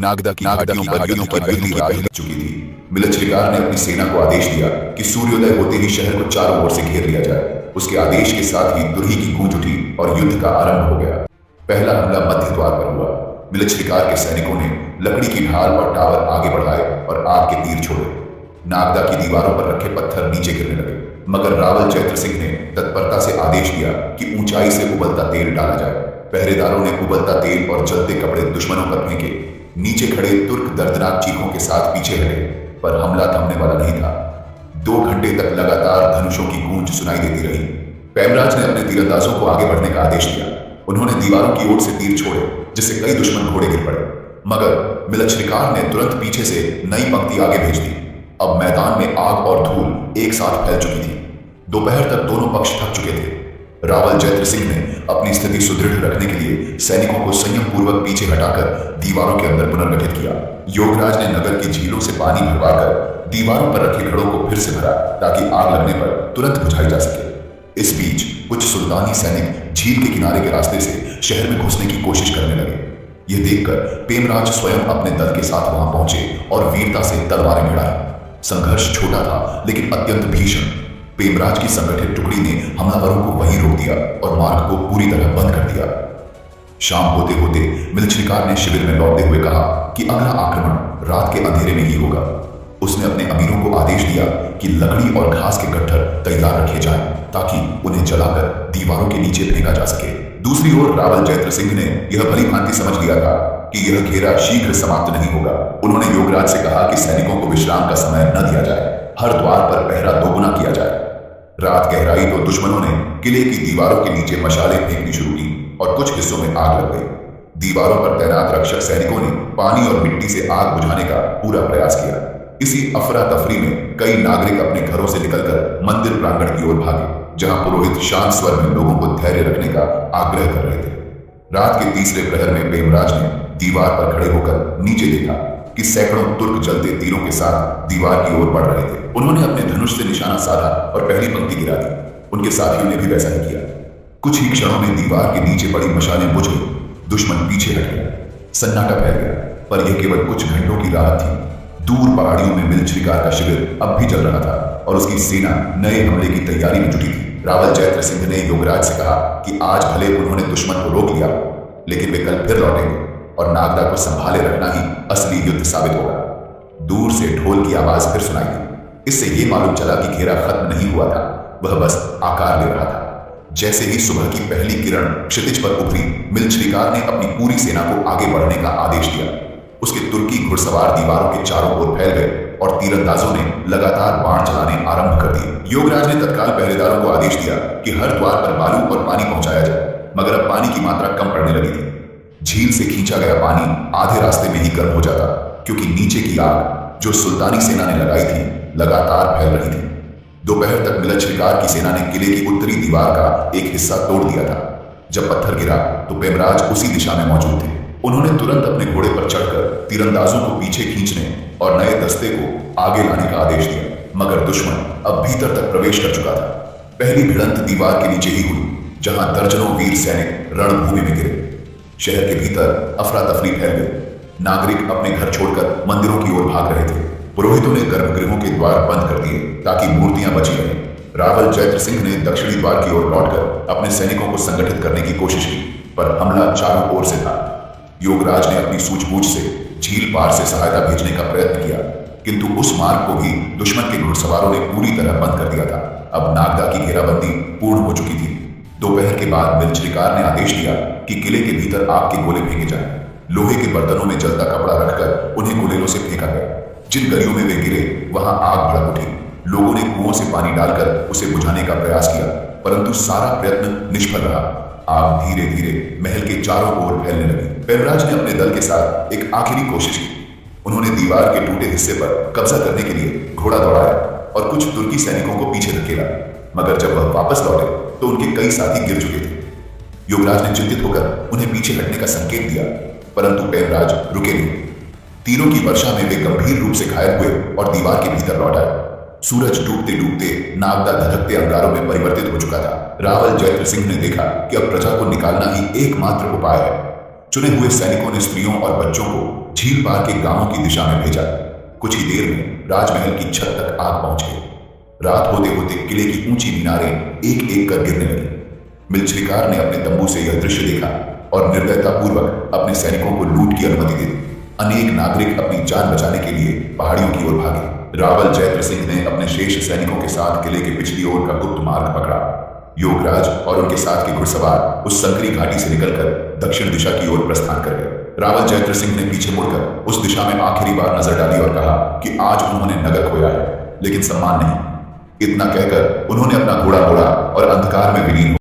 नागदा की घाटियों पर पहली रात लग चुकी थी। मिलच्छिकार ने अपनी सेना को आदेश दिया कि सूर्योदय होते ही शहर को चारों ओर से घेर लिया जाए। उसके आदेश के साथ ही दुर्ही की गूंज उठी और युद्ध का आरंभ हो गया। पहला हमला मध्य द्वार पर हुआ। मिलच्छिकार के सैनिकों ने लकड़ी की ढाल और टावर आगे बढ़ाए और आग के तीर छोड़े। नागदा की दीवारों पर रखे पत्थर नीचे गिरने लगे, मगर रावल जैत्र सिंह ने तत्परता से आदेश दिया कि ऊंचाई से उबलता तेल डाला जाए। पहरेदारों ने उबलता तेल और जलते कपड़े दुश्मनों पर फेंके। नीचे खड़े तुर्क दर्दनाक चीखों के साथ पीछे हटे, पर हमला थमने वाला नहीं था। 2 घंटे तक लगातार धनुषों की गूंज सुनाई देती रही। पेमराज ने अपने तीरंदाजों को आगे बढ़ने का आदेश दिया। उन्होंने दीवारों की ओर से तीर छोड़े, जिससे कई दुश्मन घोड़े गिर पड़े, मगर मिलच्छिकार ने तुरंत पीछे से नई पंक्ति आगे भेज दी। अब मैदान में आग और धूल एक साथ फैल चुकी थी। दोपहर तक दोनों पक्ष थक चुके थे। रावल जैत्र सिंह ने अपनी स्थिति सुदृढ़ रखने के लिए सैनिकों को संयम पूर्वक पीछे हटाकर दीवारों के अंदर पुनर्गठित किया। योगराज ने नगर की झीलों से पानी भरवाकर दीवारों पर रखे घड़ों को फिर से भरा, ताकि आग लगने पर तुरंत बुझाई जा सके। इस बीच कुछ सुल्तानी सैनिक झील के किनारे के रास्ते से शहर में घुसने की कोशिश करने लगे। यह देखकर पेमराज स्वयं अपने दल के साथ वहां पहुंचे और वीरता से तलवारें भिड़ाई। संघर्ष छोटा था लेकिन अत्यंत भीषण। पेमराज की संगठित टुकड़ी ने हमलावरों को वहीं रोक दिया और मार्ग को पूरी तरह बंद कर दिया। शाम होते होते मिलच्छिकार ने शिविर में लौटते हुए कहा कि अगला आक्रमण रात के अंधेरे में ही होगा। उसने अपने अमीरों को आदेश दिया कि लकड़ी और घास के गट्ठर तैयार रखे जाएं, ताकि उन्हें जलाकर दीवारों के नीचे फेंका जा सके। दूसरी ओर रावल जैत्र सिंह ने यह भली भांति समझ लिया था कि यह घेरा शीघ्र समाप्त नहीं होगा। उन्होंने योगराज से कहा कि सैनिकों को विश्राम का समय न दिया जाए, हर द्वार पर पहरा दोगुना किया जाए। रात गहराई तो दुश्मनों ने किले की दीवारों के नीचे मशालें फेंकनी शुरू की और कुछ हिस्सों में आग लग गई। दीवारों पर तैनात रक्षक सैनिकों ने पानी और मिट्टी से आग बुझाने का पूरा प्रयास किया। इसी अफरा तफरी में कई नागरिक अपने घरों से निकलकर मंदिर प्रांगण की ओर भागे, जहां पुरोहित शांत स्वर में लोगों को धैर्य रखने का आग्रह कर रहे थे। रात के तीसरे प्रहर में पेमराज ने दीवार पर खड़े होकर नीचे देखा कि सैकड़ों तुर्क जलते तीरों के साथ दीवार की ओर बढ़ रहे थे। उन्होंने अपने धनुष से निशाना साधा और पहली पंक्ति गिरा दी। उनके साथियों ने भी वैसा ही किया। कुछ ही क्षणों में दीवार के नीचे पड़ी मशालें बुझ गई। दुश्मन पीछे हट गया। सन्नाटा फैल गया, पर यह केवल कुछ घंटों की राहत थी। दूर पहाड़ियों में मिलच्छिकार का शिविर अब भी चल रहा था और उसकी सेना नए हमले की तैयारी में जुटी थी। रावल जैत्र सिंह ने योगराज से कहा कि आज भले उन्होंने दुश्मन को रोक लिया, लेकिन वे कल फिर लौटेंगे और नागदा को संभाले रखना ही असली युद्ध साबित होगा। दूर से ढोल की आवाज फिर सुनाई दी। इससे यह मालूम चला कि घेरा खत्म नहीं हुआ था, वह बस आकार ले रहा था। जैसे ही सुबह की पहली किरण क्षितिज पर उभरी, मिलच्छिकार ने अपनी पूरी सेना को आगे बढ़ने का आदेश दिया। उसके तुर्की घुड़सवार दीवारों के चारों ओर फैल गए और तीरंदाजों ने लगातार बाण चलाने आरंभ कर दिए। योगराज ने तत्काल पहरेदारों को आदेश दिया कि हर द्वार पर बालू और पानी पहुंचाया जाए, मगर अब पानी की मात्रा कम पड़ने लगी थी। झील से खींचा गया पानी आधे रास्ते में ही गर्म हो जाता, क्योंकि नीचे की आग जो सुल्तानी सेना ने लगाई थी लगातार फैल रही थी। दोपहर तक मिलच्छिकार की सेना ने किले की उत्तरी दीवार का एक हिस्सा तोड़ दिया था। जब पत्थर गिरा तो पेमराज उसी दिशा में मौजूद थे। उन्होंने तुरंत अपने घोड़े पर चढ़कर तीरंदाजों को पीछे खींचने और नए दस्ते को आगे लाने का आदेश दिया, मगर दुश्मन अब भीतर तक प्रवेश कर चुका था। पहली भिड़ंत दीवार के नीचे ही हुई, जहां दर्जनों वीर सैनिक रणभूमि में गिरे। शहर के भीतर अफरा तफरी फैल गई। नागरिक अपने घर छोड़कर मंदिरों की ओर भाग रहे थे। पुरोहितों ने गर्भगृहों के द्वार बंद कर दिए ताकि मूर्तियां बची रहें। रावल जैत्र सिंह ने दक्षिणी द्वार की ओर लौटकर अपने सैनिकों को संगठित करने की कोशिश की, पर हमला चारों ओर से था। योगराज ने अपनी सूझबूझ से झील पार से सहायता भेजने का प्रयत्न किया, किंतु उस मार्ग को भी दुश्मन के घुड़सवारों ने पूरी तरह बंद कर दिया था। अब नागदा की घेराबंदी पूर्ण हो चुकी थी। दोपहर के बाद मिलच्छिकार ने आदेश दिया कि किले के भीतर आग के गोले फेंके जाएं। लोहे के बर्तनों में जलता कपड़ा रखकर उन्हें गुलेलों से फेंका गया। जिन गलियों में वे गिरे वहां आग भड़क उठी। लोगों ने कुओं से पानी डालकर उसे बुझाने का प्रयास किया, परंतु सारा प्रयत्न निष्फल रहा। आग धीरे धीरे महल के चारों ओर फैलने लगी। पेमराज ने अपने दल के साथ एक आखिरी कोशिश की। उन्होंने दीवार के टूटे हिस्से पर कब्जा करने के लिए घोड़ा दौड़ाया और कुछ तुर्की सैनिकों को पीछे धकेला, मगर जब वह वापस लौटे तो उनके कई साथी गिर चुके थे। योगराज ने चिंतित होकर उन्हें पीछे हटने का संकेत दिया, परंतु पेमराज रुके नहीं। तीरों की वर्षा में वे गंभीर रूप से घायल हुए और दीवार के भीतर लौट आए। सूरज डूबते डूबते नागदा धधकते अंगारों में परिवर्तित हो चुका था। रावल जैत्र सिंह ने देखा कि अब प्रजा को निकालना ही एकमात्र उपाय है। चुने हुए सैनिकों ने स्त्रियों और बच्चों को झील पार के गांवों की दिशा में भेजा। कुछ ही देर में राजमहल की छत तक आग पहुंच गई। रात होते होते किले की ऊंची मीनारें एक एक कर गिरने लगी। मिलिट्रिकार ने अपने तंबू से यह दृश्य देखा और निर्दयतापूर्वक अपने सैनिकों को लूट की अनुमति दे दी। अनेक नागरिक अपनी जान बचाने के लिए पहाड़ियों की ओर भागे। रावल जयद्र सिंह ने अपने शेष सैनिकों के साथ किले के पिछली ओर का गुप्त मार्ग पकड़ा। योगराज और उनके साथ के घुड़सवार उस संकरी घाटी से निकलकर दक्षिण दिशा की ओर प्रस्थान कर गए। रावल जयद्र सिंह ने पीछे मुड़कर उस दिशा में आखिरी बार नजर डाली और कहा कि आज उन्होंने नगर खोया है, लेकिन सम्मान नहीं। इतना कहकर उन्होंने अपना घोड़ा मोड़ा और अंधकार में विलीन